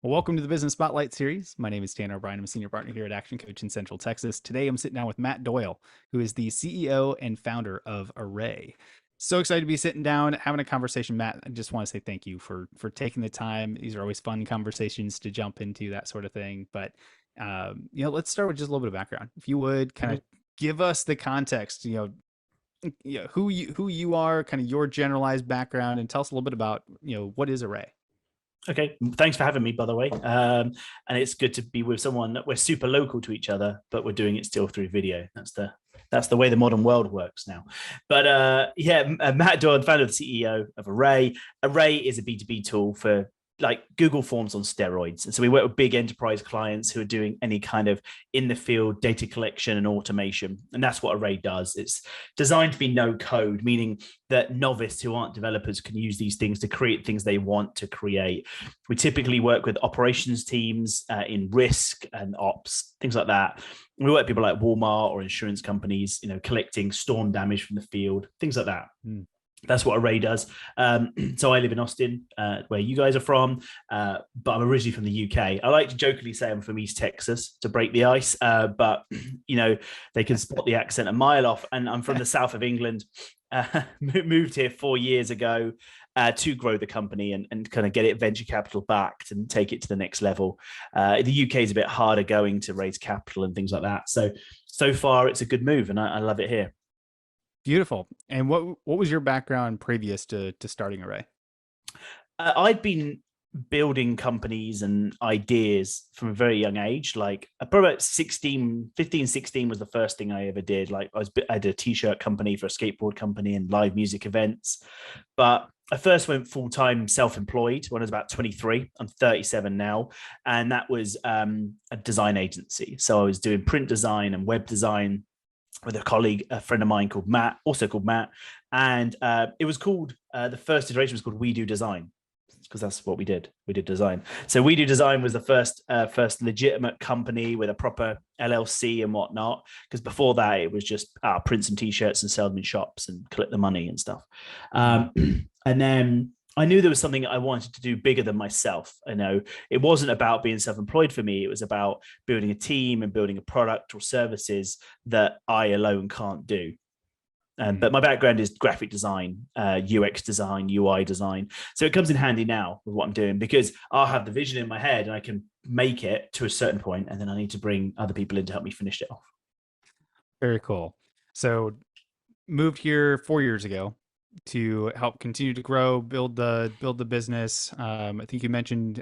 Well, welcome to the Business Spotlight series. My name is Tanner O'Brien. I'm a senior partner here at ActionCOACH in Central Texas. Today, I'm sitting down with Matt Doyle, who is the CEO and founder of Array. So excited to be sitting down, having a conversation. Matt, I just want to say thank you for taking the time. These are always fun conversations to jump into, that sort of thing. But let's start with just a little bit of background. If you would kind of give us the context, who you are, kind of your generalized background, and tell us a little bit about what is Array. Okay, thanks for having me, by the way. And it's good to be with someone that we're super local to each other, but we're doing it still through video. That's the way the modern world works now. But Matt Doyle, founder and CEO of Array. Array is a B2B tool for like Google Forms on steroids. And so we work with big enterprise clients who are doing any kind of in the field data collection and automation. And that's what Array does. It's designed to be no code, meaning that novice who aren't developers can use these things to create things they want to create. We typically work with operations teams in risk and ops, things like that. We work with people like Walmart or insurance companies, collecting storm damage from the field, things like that. That's what Array does. So I live in Austin, where you guys are from, but I'm originally from the UK. I like to jokingly say I'm from East Texas to break the ice, but they can spot the accent a mile off. And I'm from the south of England. Moved here 4 years ago to grow the company and kind of get it venture capital backed and take it to the next level. The UK is a bit harder going to raise capital and things like that. So far, it's a good move, and I love it here. Beautiful. And what was your background previous to starting Array? I'd been building companies and ideas from a very young age. Like probably about 16 was the first thing I ever did. Like I had a t-shirt company for a skateboard company and live music events. But I first went full-time self-employed when I was about 23. I'm 37 now. And that was a design agency. So I was doing print design and web design with a friend of mine called Matt, also called Matt. And it was called, the first iteration was called We Do Design, because that's what we did. We did design. So We Do Design was the first legitimate company with a proper LLC and whatnot. Because before that, it was just print some t-shirts and sell them in shops and collect the money and stuff. And then I knew there was something I wanted to do bigger than myself. I know it wasn't about being self-employed for me. It was about building a team and building a product or services that I alone can't do. But my background is graphic design, UX design, UI design. So it comes in handy now with what I'm doing, because I'll have the vision in my head and I can make it to a certain point, and then I need to bring other people in to help me finish it off. Very cool. So moved here 4 years ago to help continue to grow, build the business. I think you mentioned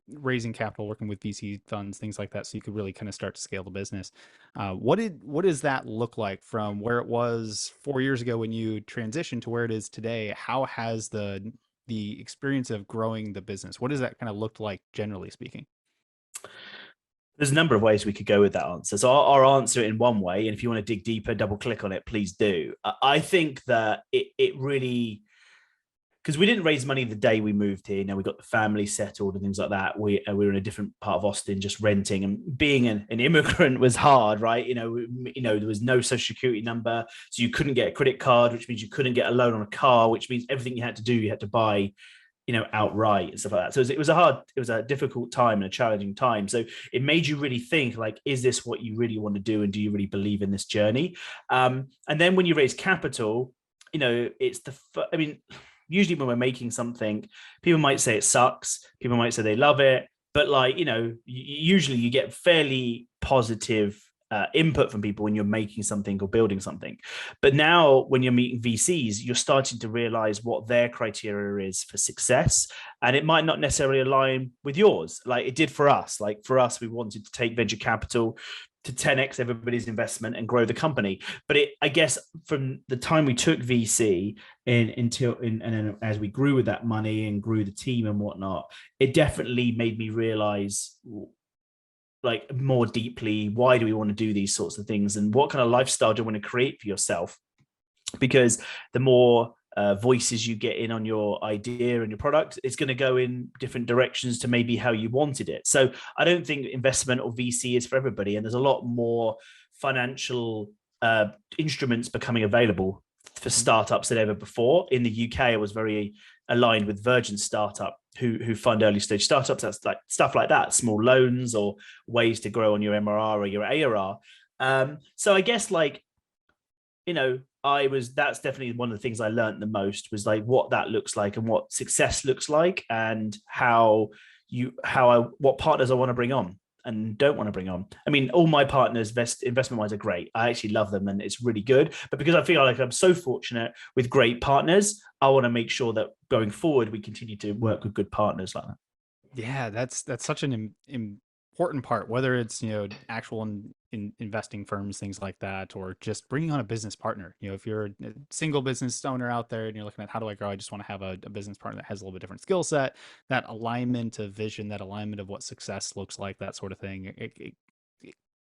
raising capital, working with VC funds, things like that, so you could really kind of start to scale the business. What does that look like from where it was 4 years ago when you transitioned to where it is today? How has the experience of growing the business, what does that kind of look like, generally speaking? There's a number of ways we could go with that answer. So I'll answer it in one way. And if you want to dig deeper, double click on it, please do. I think that it really, because we didn't raise money the day we moved here. We got the family settled and things like that. We were in a different part of Austin, just renting, and being an immigrant was hard, right? There was no social security number, so you couldn't get a credit card, which means you couldn't get a loan on a car, which means everything you had to do, you had to buy outright and stuff like that. So it was a difficult time and a challenging time. So it made you really think, like, is this what you really want to do? And do you really believe in this journey? And then when you raise capital, usually when we're making something, people might say it sucks. People might say they love it. But usually you get fairly positive input from people when you're making something or building something. But now when you're meeting VCs, you're starting to realize what their criteria is for success. And it might not necessarily align with yours, like it did for us. Like for us, we wanted to take venture capital to 10x everybody's investment and grow the company. But I guess from the time we took VC and then as we grew with that money and grew the team and whatnot, it definitely made me realize, like, more deeply, why do we want to do these sorts of things, and what kind of lifestyle do you want to create for yourself? Because the more voices you get in on your idea and your product, it's going to go in different directions to maybe how you wanted it. So I don't think investment or VC is for everybody, and there's a lot more financial instruments becoming available for startups than ever before. In the UK, I was very aligned with Virgin Startup who fund early stage startups. That's like stuff like that, small loans or ways to grow on your MRR or your ARR. So I guess like, that's definitely one of the things I learned the most was like what that looks like and what success looks like, and what partners I want to bring on and don't want to bring on. I mean, all my partners investment wise are great. I actually love them and it's really good. But because I feel like I'm so fortunate with great partners, I want to make sure that going forward we continue to work with good partners like that. Yeah, that's such an important part, whether it's, actual investing firms, things like that, or just bringing on a business partner. If you're a single business owner out there and you're looking at how do I grow, I just want to have a business partner that has a little bit different skill set, that alignment of vision, that alignment of what success looks like, that sort of thing.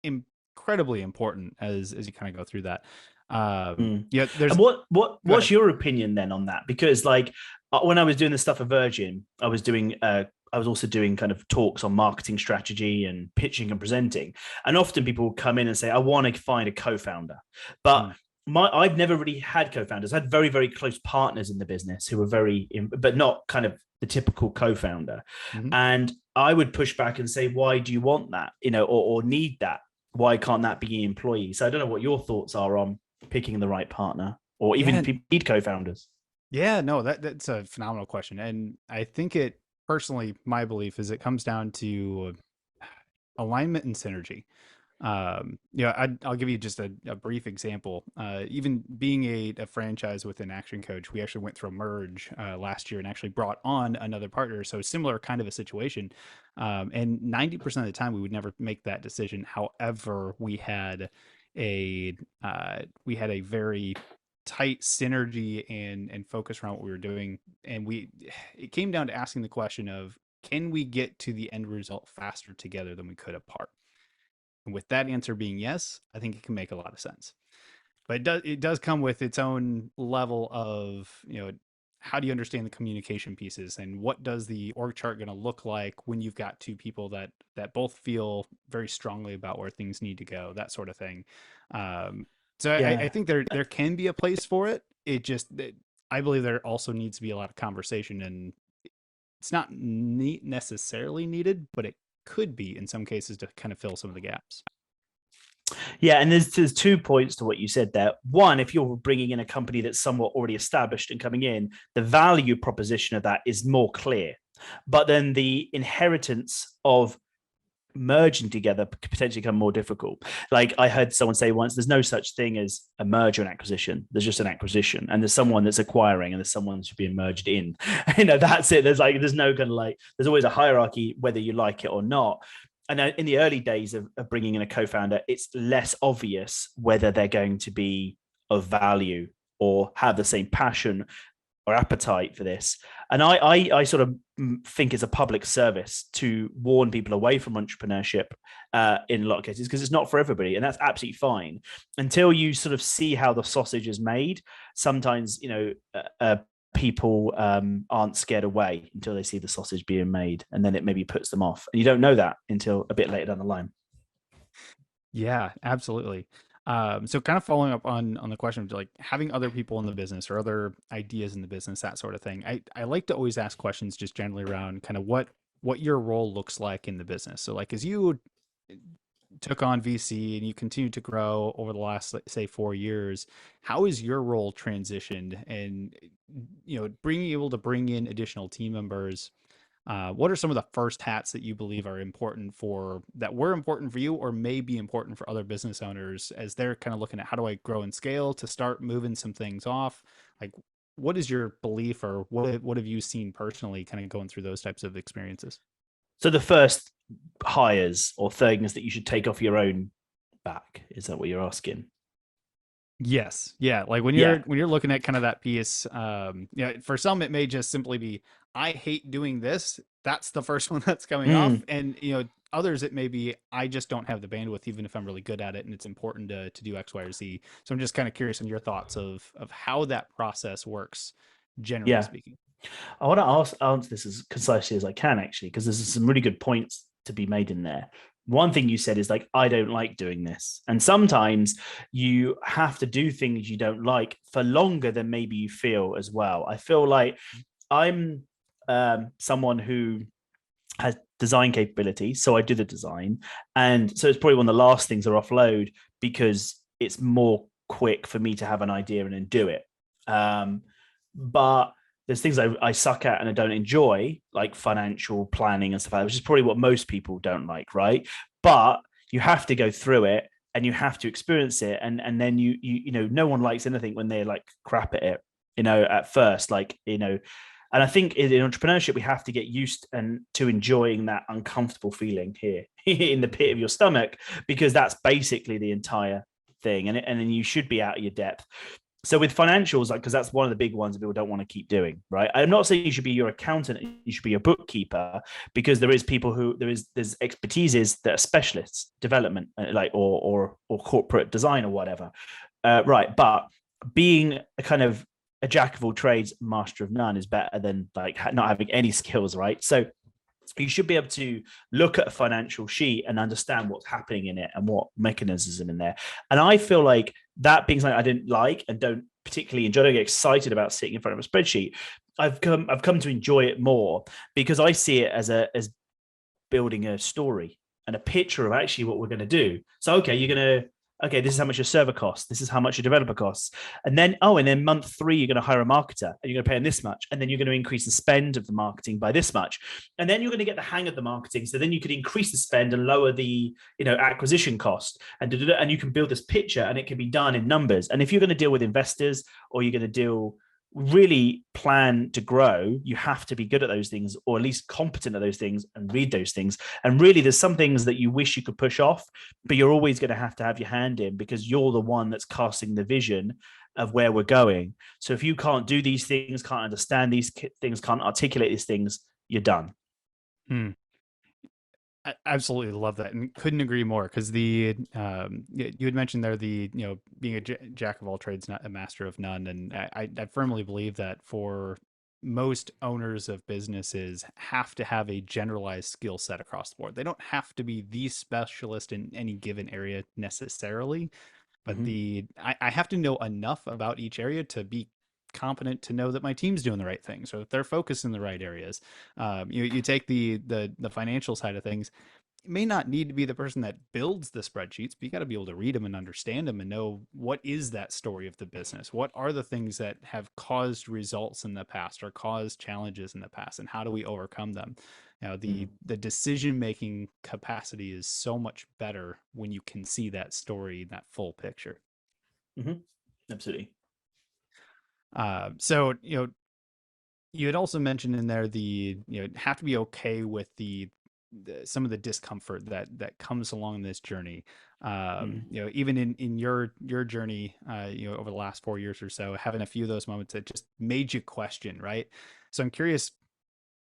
Incredibly important as you kind of go through that. Yeah, And there's go what's ahead. your opinion then on that? Because like when I was doing the stuff at Virgin, I was also doing kind of talks on marketing strategy and pitching and presenting. And often people will come in and say, I want to find a co-founder. But Mm, I've never really had co-founders. I had very, very close partners in the business who were but not kind of the typical co-founder. mhm. And I would push back and say, why do you want that? Or need that? Why can't that be an employee? So I don't know what your thoughts are on picking the right partner, or even Yeah, if you need co-founders. yeah, no, that's a phenomenal question, and I think it personally, my belief is it comes down to alignment and synergy. I'll give you just a brief example. Even being a franchise within Action Coach, we actually went through a merge last year and actually brought on another partner. So similar kind of a situation. And 90% of the time, we would never make that decision. However, we had a very tight synergy and focus around what we were doing, and it came down to asking the question of, can we get to the end result faster together than we could apart? And with that answer being yes, I think it can make a lot of sense. But it does come with its own level of, how do you understand the communication pieces, and what does the org chart going to look like when you've got two people that both feel very strongly about where things need to go, that sort of thing. Um, so I Yeah. think there can be a place for it. I believe there also needs to be a lot of conversation, and it's not necessarily needed, but it could be in some cases to kind of fill some of the gaps. Yeah, and there's 2 points to what you said there. One, if you're bringing in a company that's somewhat already established and coming in, the value proposition of that is more clear. But then the inheritance of merging together could potentially become more difficult. Like I heard someone say once, there's no such thing as a merger and acquisition. There's just an acquisition, and there's someone that's acquiring, and there's someone that's being merged in. That's it. There's no kind of like, there's always a hierarchy, whether you like it or not. And in the early days of bringing in a co-founder, it's less obvious whether they're going to be of value or have the same passion or appetite for this. And I sort of think it's a public service to warn people away from entrepreneurship in a lot of cases, because it's not for everybody, and that's absolutely fine until you sort of see how the sausage is made. Sometimes people aren't scared away until they see the sausage being made, and then it maybe puts them off, and you don't know that until a bit later down the line. Yeah, absolutely. So kind of following up on the question of like having other people in the business or other ideas in the business, that sort of thing. I like to always ask questions just generally around kind of what your role looks like in the business. So like as you took on VC and you continue to grow over the last, say, 4 years, how is your role transitioned? And being able to bring in additional team members, what are some of the first hats that you believe are important that were important for you or may be important for other business owners as they're kind of looking at how do I grow and scale to start moving some things off? Like, what is your belief, or what have you seen personally kind of going through those types of experiences? So the first hires or things that you should take off your own back, is that what you're asking? Yes. Yeah. Like when you're Yeah. when you're looking at kind of that piece, for some it may just simply be, I hate doing this. That's the first one that's coming off. Mm. And others it may be, I just don't have the bandwidth, even if I'm really good at it and it's important to do X, Y, or Z. So I'm just kind of curious on your thoughts of how that process works, generally Yeah. speaking. I want to answer this as concisely as I can, actually, because there's some really good points to be made in there. One thing you said is like, I don't like doing this. And sometimes you have to do things you don't like for longer than maybe you feel as well. I feel like I'm someone who has design capability, so I do the design, and so it's probably one of the last things I offload because it's more quick for me to have an idea and then do it. But there's things I suck at and I don't enjoy, like financial planning and stuff like that, which is probably what most people don't like, right? But you have to go through it and you have to experience it, and then you know, no one likes anything when they're like crap at it, you know, at first, like, you know. And I think in entrepreneurship, we have to get used and to enjoying that uncomfortable feeling here in the pit of your stomach, because that's basically the entire thing. And then you should be out of your depth. So with financials, like, because that's one of the big ones that people don't want to keep doing, right? I'm not saying you should be your accountant, you should be your bookkeeper, because there is people who there's expertises that are specialists, development, like or corporate design or whatever, right? But being a kind of a jack of all trades, master of none is better than like not having any skills, right? So you should be able to look at a financial sheet and understand what's happening in it and what mechanisms are in there. And I feel like that being something I didn't like and don't particularly enjoy, don't get excited about sitting in front of a spreadsheet, I've come to enjoy it more because I see it as building a story and a picture of actually what we're going to do. So, okay, you're going to, okay, this is how much your server costs. This is how much your developer costs. And then, and then month 3, you're going to hire a marketer and you're going to pay them this much. And then you're going to increase the spend of the marketing by this much. And then you're going to get the hang of the marketing. So then you could increase the spend and lower the, you know, acquisition cost, and you can build this picture and it can be done in numbers. And if you're going to deal with investors, or you're going to deal really plan to grow, you have to be good at those things, or at least competent at those things, and read those things. And really, there's some things that you wish you could push off, but you're always going to have your hand in, because you're the one that's casting the vision of where we're going. So if you can't do these things, can't understand these things, can't articulate these things, you're done. I absolutely love that, and couldn't agree more. Because you had mentioned there being a jack of all trades, not a master of none, and I firmly believe that for most owners of businesses have to have a generalized skill set across the board. They don't have to be the specialist in any given area necessarily, but I have to know enough about each area to be competent to know that my team's doing the right thing. So if they're focused in the right areas, you take the financial side of things. It may not need to be the person that builds the spreadsheets, but you got to be able to read them and understand them and know what is that story of the business. What are the things that have caused results in the past or caused challenges in the past, and how do we overcome them? The decision making capacity is so much better when you can see that story, that full picture. Absolutely. So you had also mentioned in there have to be okay with some of the discomfort that comes along this journey. Even in your journey, over the last 4 years or so, having a few of those moments that just made you question, right? So I'm curious,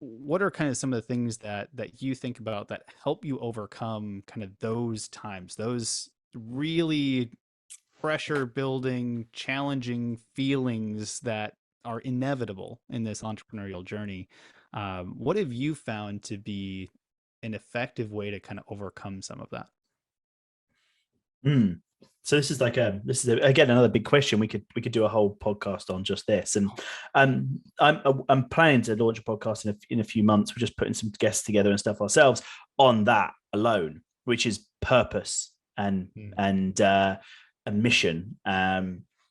what are kind of some of the things that you think about that help you overcome kind of those times, those really pressure building, challenging feelings that are inevitable in this entrepreneurial journey? What have you found to be an effective way to kind of overcome some of that? So this is again another big question. We could do a whole podcast on just this. And I'm planning to launch a podcast in a few months. We're just putting some guests together and stuff ourselves on that alone, which is purpose and a mission.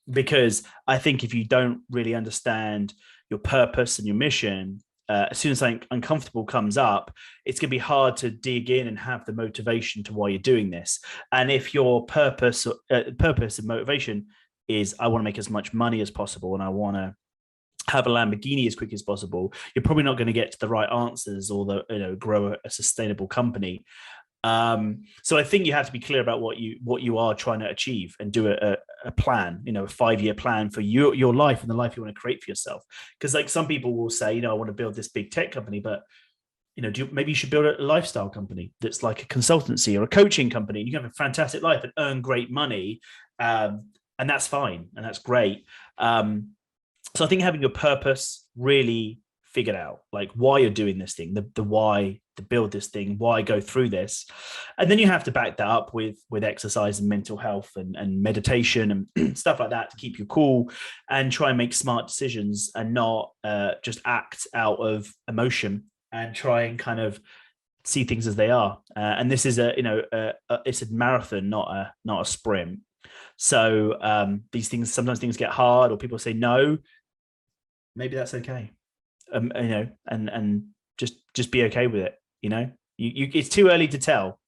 Because I think if you don't really understand your purpose and your mission, as soon as something uncomfortable comes up, it's going to be hard to dig in and have the motivation to why you're doing this. And if your purpose and motivation is, I want to make as much money as possible and I want to have a Lamborghini as quick as possible, you're probably not going to get to the right answers or grow a sustainable company. So I think you have to be clear about what you are trying to achieve, and do a plan, a 5-year plan for your life and the life you want to create for yourself. Because like some people will say, I want to build this big tech company, but maybe you should build a lifestyle company that's like a consultancy or a coaching company. You can have a fantastic life and earn great money, and that's fine and that's great. So I think having your purpose really figured out, like why you're doing this thing, the why, to build this thing, why go through this. And then you have to back that up with exercise and mental health and meditation and stuff like that to keep you cool and try and make smart decisions and not just act out of emotion, and try and kind of see things as they are. And this is it's a marathon, not a sprint. So these things, sometimes things get hard, or people say no. Maybe that's okay. And just be okay with it. It's too early to tell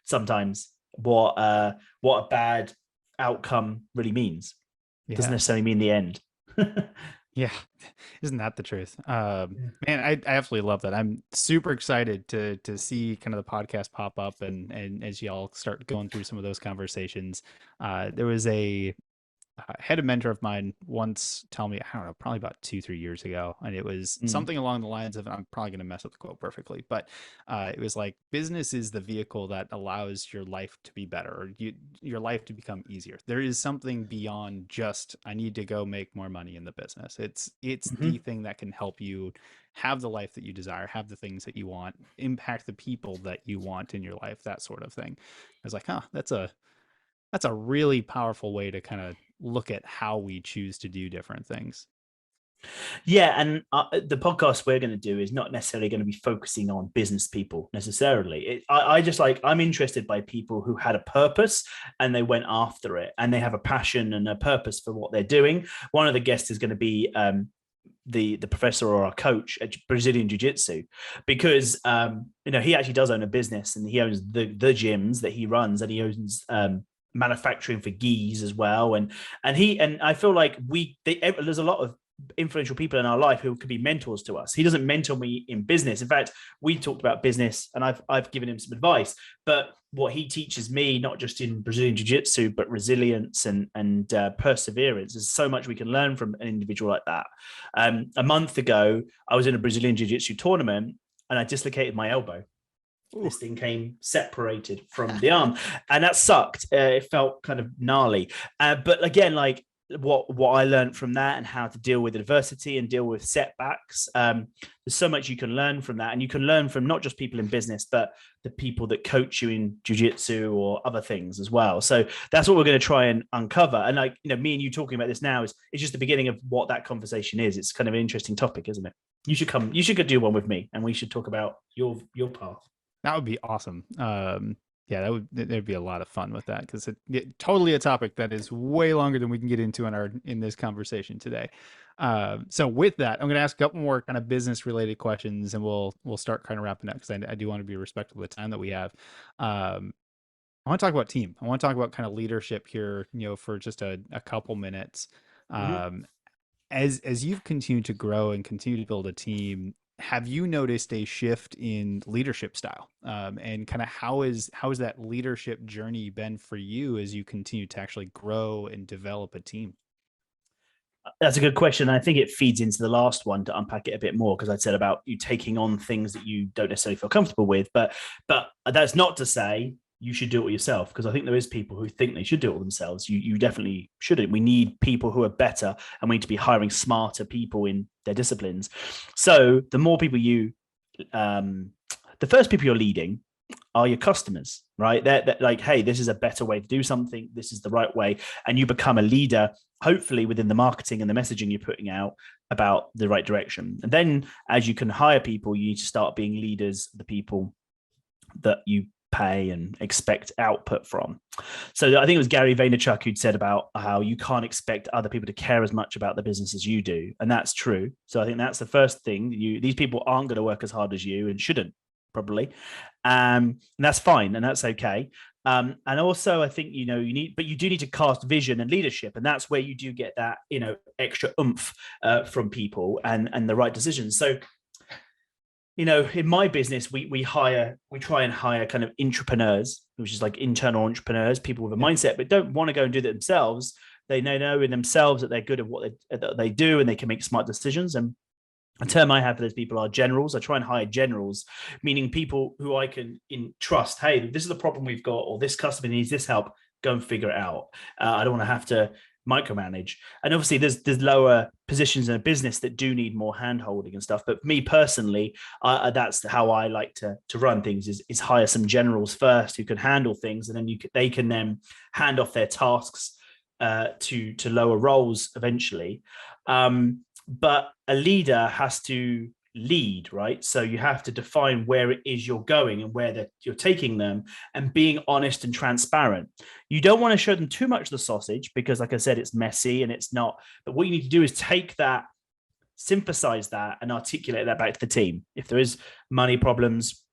sometimes what a bad outcome really means. It doesn't necessarily mean the end. Yeah, isn't that the truth? Man, I absolutely love that. I'm super excited to see kind of the podcast pop up, and as y'all start going through some of those conversations. There was a had a mentor of mine once tell me, I don't know, probably about 2-3 years ago, and it was something along the lines of, I'm probably going to mess up the quote perfectly, but it was like, business is the vehicle that allows your life to be better, or your life to become easier. There is something beyond just, I need to go make more money in the business. It's the thing that can help you have the life that you desire, have the things that you want, impact the people that you want in your life, that sort of thing. I was like, that's a really powerful way to kind of look at how we choose to do different things. Yeah, and the podcast we're going to do is not necessarily going to be focusing on business people necessarily. I'm interested by people who had a purpose and they went after it, and they have a passion and a purpose for what they're doing. One of the guests is going to be the professor or our coach at Brazilian Jiu-Jitsu, because he actually does own a business, and he owns the gyms that he runs, and he owns manufacturing for gis as well, and I feel like there's a lot of influential people in our life who could be mentors to us. He doesn't mentor me in business. In fact, we talked about business, and I've given him some advice, but what he teaches me, not just in Brazilian Jiu-Jitsu, but resilience and perseverance. There's so much we can learn from an individual like that. A month ago, I was in a Brazilian Jiu-Jitsu tournament, and I dislocated my elbow. This thing came separated from the arm, and that sucked. It felt kind of gnarly. But again, like what I learned from that, and how to deal with adversity and deal with setbacks. There's so much you can learn from that, and you can learn from not just people in business, but the people that coach you in jiu-jitsu or other things as well. So that's what we're going to try and uncover. And me and you talking about this now it's just the beginning of what that conversation is. It's kind of an interesting topic, isn't it? You should go do one with me, and we should talk about your path. That would be awesome. Yeah, there'd be a lot of fun with that, because it totally a topic that is way longer than we can get into in this conversation today. So with that, I'm going to ask a couple more kind of business related questions, and we'll start kind of wrapping up, because I do want to be respectful of the time that we have. I want to talk about team. I want to talk about kind of leadership here, for just a couple minutes. As you've continued to grow and continue to build a team, have you noticed a shift in leadership style, and kind of how is that leadership journey been for you as you continue to actually grow and develop a team? That's a good question. I think it feeds into the last one to unpack it a bit more, because I said about you taking on things that you don't necessarily feel comfortable with, but that's not to say you should do it yourself, because I think there is people who think they should do it themselves. You definitely shouldn't. We need people who are better, and we need to be hiring smarter people in their disciplines. So the more people the first people you're leading are your customers, right? They're like, hey, this is a better way to do something. This is the right way. And you become a leader, hopefully within the marketing and the messaging you're putting out about the right direction. And then as you can hire people, you need to start being leaders, the people that you pay and expect output from. So I think it was Gary Vaynerchuk who'd said about how you can't expect other people to care as much about the business as you do. And that's true. So I think that's the first thing. These people aren't going to work as hard as you, and shouldn't, probably. And that's fine, and that's okay. And also I think, you do need to cast vision and leadership. And that's where you do get that, extra oomph from people and the right decisions. So in my business, we try and hire kind of entrepreneurs, which is like internal entrepreneurs, people with a mindset, but don't want to go and do that themselves. They know in themselves that they're good at what they do, and they can make smart decisions. And a term I have for those people are generals. I try and hire generals, meaning people who I can trust. Hey, this is the problem we've got, or this customer needs this help. Go and figure it out. I don't want to have to micromanage. And obviously there's lower positions in a business that do need more hand holding and stuff. But me personally, that's how I like to run things, is hire some generals first who can handle things, and then they can then hand off their tasks to lower roles eventually. But a leader has to lead, right? So you have to define where it is you're going and where you're taking them, and being honest and transparent. You don't want to show them too much of the sausage because, like I said, it's messy and it's not. But what you need to do is take that, synthesize that, and articulate that back to the team. If there is money problems,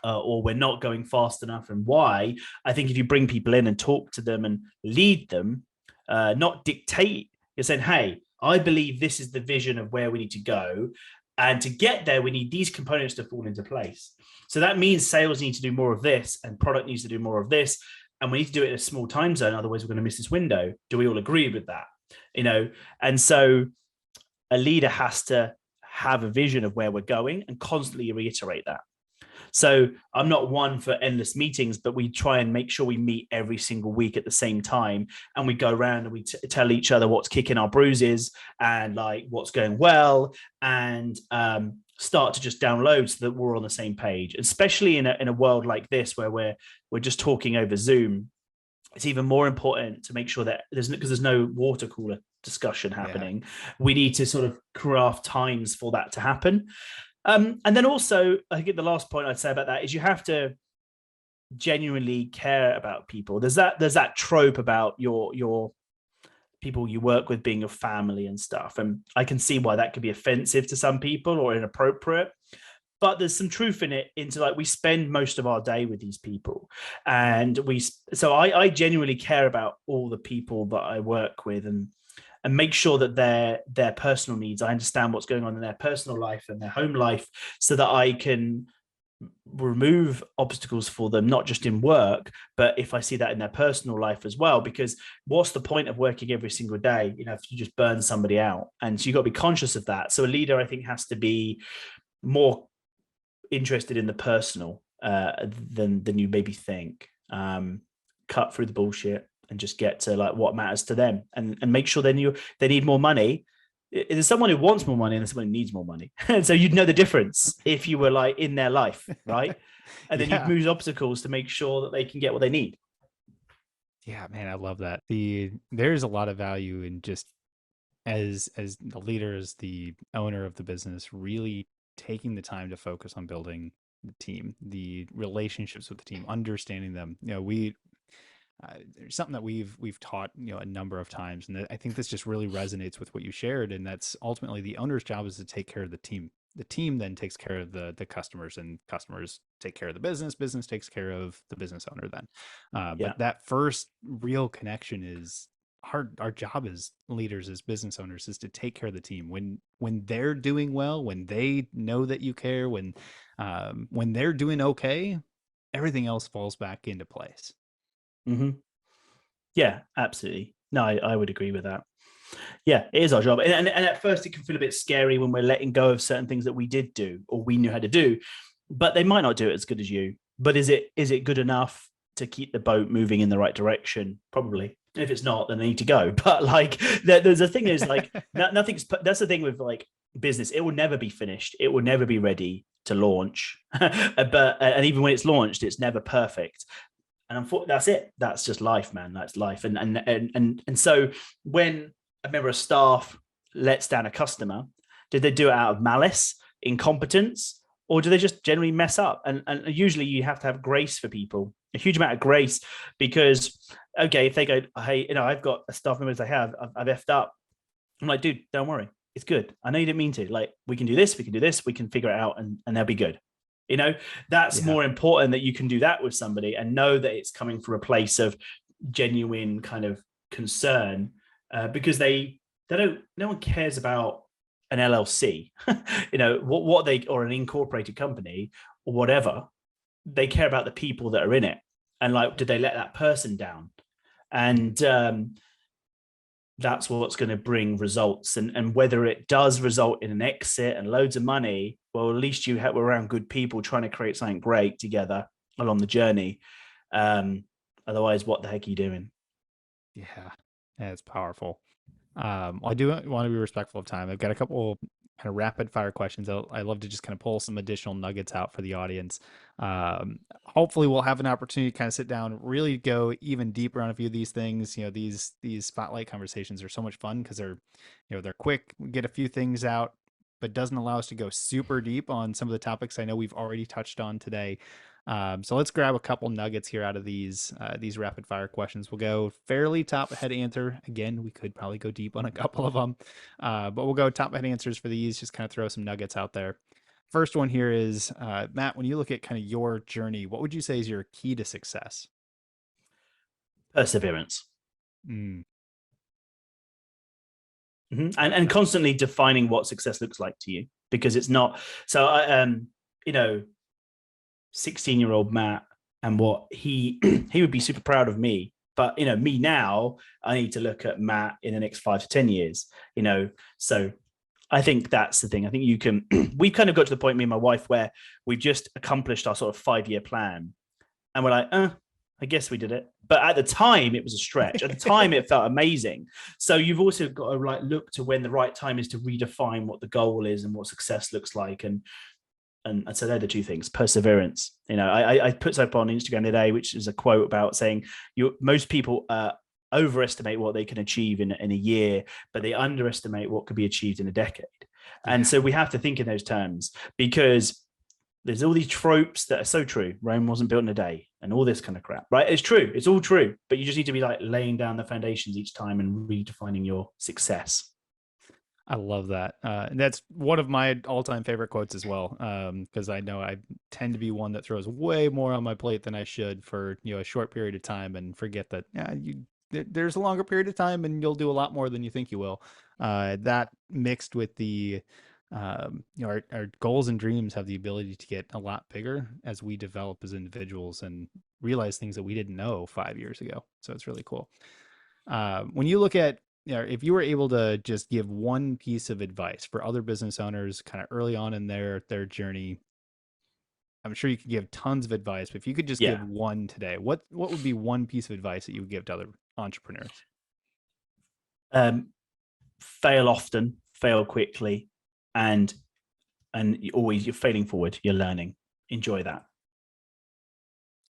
or we're not going fast enough, and why, I think if you bring people in and talk to them and lead them, not dictate, you're saying, hey, I believe this is the vision of where we need to go. And to get there, we need these components to fall into place. So that means sales need to do more of this, and product needs to do more of this. And we need to do it in a small time zone. Otherwise, we're going to miss this window. Do we all agree with that? And so a leader has to have a vision of where we're going and constantly reiterate that. So I'm not one for endless meetings, but we try and make sure we meet every single week at the same time. And we go around and we tell each other what's kicking our bruises and like what's going well, and start to just download so that we're on the same page, especially in a world like this where we're just talking over Zoom. It's even more important to make sure that there's no water cooler discussion happening. Yeah. We need to sort of craft times for that to happen. And then also, I think the last point I'd say about that is you have to genuinely care about people. There's that trope about your people you work with being your family and stuff. And I can see why that could be offensive to some people or inappropriate. But there's some truth in it, into like we spend most of our day with these people. And so I genuinely care about all the people that I work with, and make sure that their personal needs, I understand what's going on in their personal life and their home life, so that I can remove obstacles for them, not just in work, but if I see that in their personal life as well. Because what's the point of working every single day, if you just burn somebody out? And so you've got to be conscious of that. So a leader, I think, has to be more interested in the personal than you maybe think. Cut through the bullshit and just get to like what matters to them, and make sure they need more money. There's someone who wants more money and there's someone who needs more money. And so you'd know the difference if you were like in their life, right? And then you'd move obstacles to make sure that they can get what they need. Yeah, man, I love that. There's a lot of value in just as the leader, as the owner of the business, really taking the time to focus on building the team, the relationships with the team, understanding them. There's something that we've taught a number of times, and I think this just really resonates with what you shared. And that's ultimately the owner's job is to take care of the team. The team then takes care of the customers, and customers take care of the business. Business takes care of the business owner then. But that first real connection is our job as leaders, as business owners, is to take care of the team. When they're doing well, when they know that you care, when they're doing okay, everything else falls back into place. Mm-hmm. Yeah, absolutely. No, I would agree with that. Yeah, it is our job. And at first it can feel a bit scary when we're letting go of certain things that we did do or we knew how to do, but they might not do it as good as you. But is it good enough to keep the boat moving in the right direction? Probably. If it's not, then they need to go. But like there's a thing is like that's the thing with like business. It will never be finished. It will never be ready to launch. And even when it's launched, it's never perfect. And that's it. That's just life, man. That's life. And so when a member of staff lets down a customer, did they do it out of malice, incompetence, or do they just generally mess up? And usually you have to have grace for people, a huge amount of grace, because okay, if they go, hey, I've got a staff member, I've effed up. I'm like, dude, don't worry, it's good. I know you didn't mean to. Like, we can do this, we can figure it out, and they'll be good. That's more important, that you can do that with somebody and know that it's coming from a place of genuine kind of concern, because no one cares about an LLC, what they, or an incorporated company or whatever. They care about the people that are in it, and like, did they let that person down? And that's what's going to bring results. And whether it does result in an exit and loads of money, well, at least we're around good people trying to create something great together along the journey. Otherwise, what the heck are you doing? Yeah, Yeah, it's powerful. I do want to be respectful of time. I've got a couple kind of rapid fire questions. I love to just kind of pull some additional nuggets out for the audience. Hopefully, we'll have an opportunity to kind of sit down, really go even deeper on a few of these things. You know, these spotlight conversations are so much fun because they're quick. We get a few things out, but doesn't allow us to go super deep on some of the topics I know we've already touched on today. So let's grab a couple nuggets here out of these rapid fire questions. We'll go fairly top head answer. Again, we could probably go deep on a couple of them, but we'll go top head answers for these. Just kind of throw some nuggets out there. First one here is Matt. When you look at kind of your journey, what would you say is your key to success? Perseverance. Mm, And constantly defining what success looks like to you, because it's not. So I, you know, 16-year-old Matt, and what he he would be super proud of me. But me now, I need to look at Matt in the next 5 to 10 years. So I think that's the thing. I think you can. We've kind of got to the point, me and my wife, where we've just accomplished our sort of 5-year plan, and we're like, I guess we did it. But at the time, it was a stretch. At the time, it felt amazing. So you've also got to look to when the right time is to redefine what the goal is and what success looks like. And so they're the two things. Perseverance. I put something on Instagram today, which is a quote about saying most people overestimate what they can achieve in a year, but they underestimate what could be achieved in a decade. Yeah. And so we have to think in those terms, because there's all these tropes that are so true. Rome wasn't built in a day and all this kind of crap, right? It's true. It's all true. But you just need to be laying down the foundations each time and redefining your success. I love that. And that's one of my all-time favorite quotes as well. Because I know I tend to be one that throws way more on my plate than I should for a short period of time, and forget that there's a longer period of time and you'll do a lot more than you think you will. That mixed with the our goals and dreams have the ability to get a lot bigger as we develop as individuals and realize things that we didn't know 5 years ago. So it's really cool. When you look at if you were able to just give one piece of advice for other business owners kind of early on in their journey, I'm sure you could give tons of advice, but if you could just give one today, what would be one piece of advice that you would give to other entrepreneurs? Fail often, fail quickly, and always you're failing forward, you're learning. Enjoy that.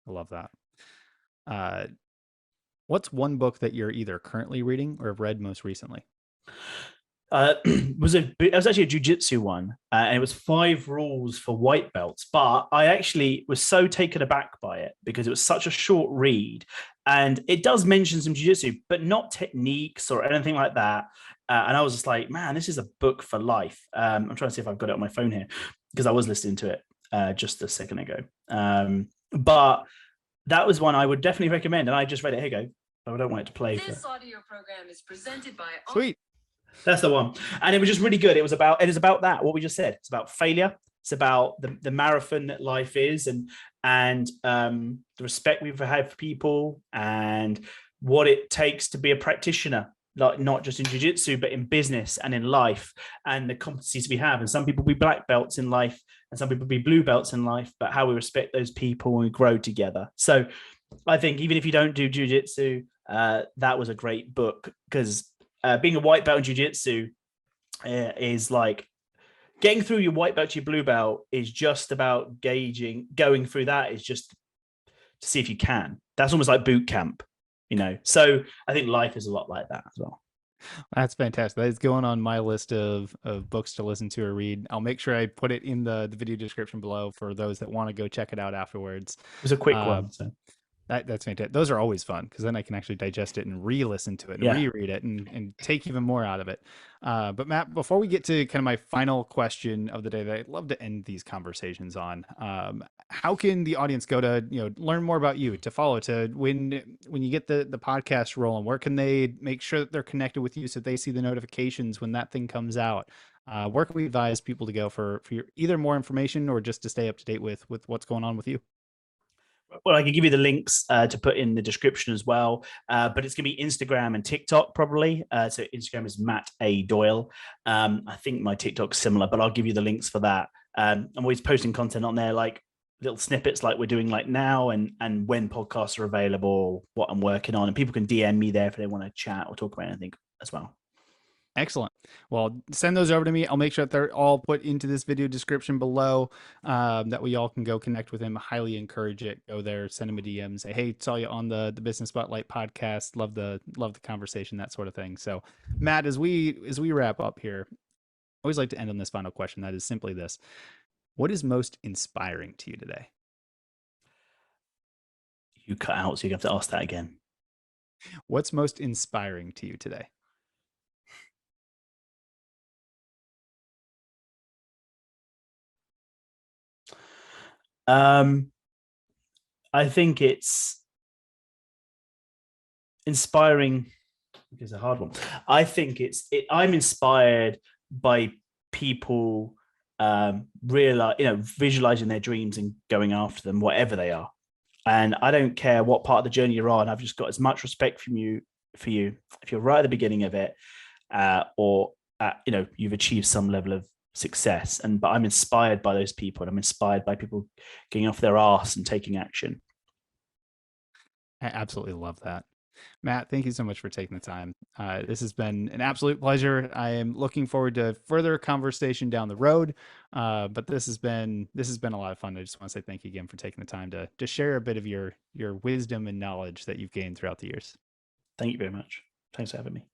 I love that. What's one book that you're either currently reading or have read most recently? It was actually a jiu-jitsu one, and it was 5 rules for white belts. But I actually was so taken aback by it because it was such a short read, and it does mention some jiu-jitsu, but not techniques or anything like that. And I was just like, man, this is a book for life. I'm trying to see if I've got it on my phone here because I was listening to it just a second ago. But that was one I would definitely recommend, and I just read it. Here you go. I don't want it to play. This audio program is presented by Sweet. That's the one. And it was just really good. It is about that, what we just said. It's about failure. It's about the marathon that life is, and the respect we've had for people and what it takes to be a practitioner, like not just in jiu-jitsu, but in business and in life, and the competencies we have. And some people be black belts in life and some people be blue belts in life, but how we respect those people and we grow together. So I think even if you don't do jiu-jitsu, that was a great book, because being a white belt in jiu-jitsu is like getting through your white belt to your blue belt is just about going through that is just to see if you can. That's almost like boot camp, So I think life is a lot like that as well. That's fantastic. That is going on my list of books to listen to or read. I'll make sure I put it in the video description below for those that want to go check it out afterwards. It was a quick one. So. That's fantastic. Those are always fun because then I can actually digest it and re-listen to it and reread it and take even more out of it. But Matt, before we get to kind of my final question of the day that I'd love to end these conversations on, how can the audience go to learn more about you, to follow, to when you get the podcast rolling? Where can they make sure that they're connected with you so they see the notifications when that thing comes out? Where can we advise people to go for either more information or just to stay up to date with what's going on with you? Well, I can give you the links to put in the description as well, but it's going to be Instagram and TikTok probably. So Instagram is Matt A. Doyle. I think my TikTok's similar, but I'll give you the links for that. I'm always posting content on there, like little snippets like we're doing like now, and when podcasts are available, what I'm working on, and people can DM me there if they want to chat or talk about anything as well. Excellent. Well, send those over to me. I'll make sure that they're all put into this video description below. That we all can go connect with him. Highly encourage it. Go there, send him a DM, say, "Hey, saw you on the Business Spotlight podcast. Love the conversation, that sort of thing." So, Matt, as we wrap up here, I always like to end on this final question. That is simply this: what is most inspiring to you today? You cut out, so you have to ask that again. What's most inspiring to you today? I think it's inspiring. It's a hard one. I think I'm inspired by people visualizing their dreams and going after them, whatever they are. And I don't care what part of the journey you're on. I've just got as much respect for you if you're right at the beginning of it, or you've achieved some level of success. But I'm inspired by those people, and I'm inspired by people getting off their arse and taking action. I absolutely love that. Matt, thank you so much for taking the time. This has been an absolute pleasure. I am looking forward to further conversation down the road. But this has been a lot of fun. I just want to say thank you again for taking the time to share a bit of your wisdom and knowledge that you've gained throughout the years. Thank you very much. Thanks for having me.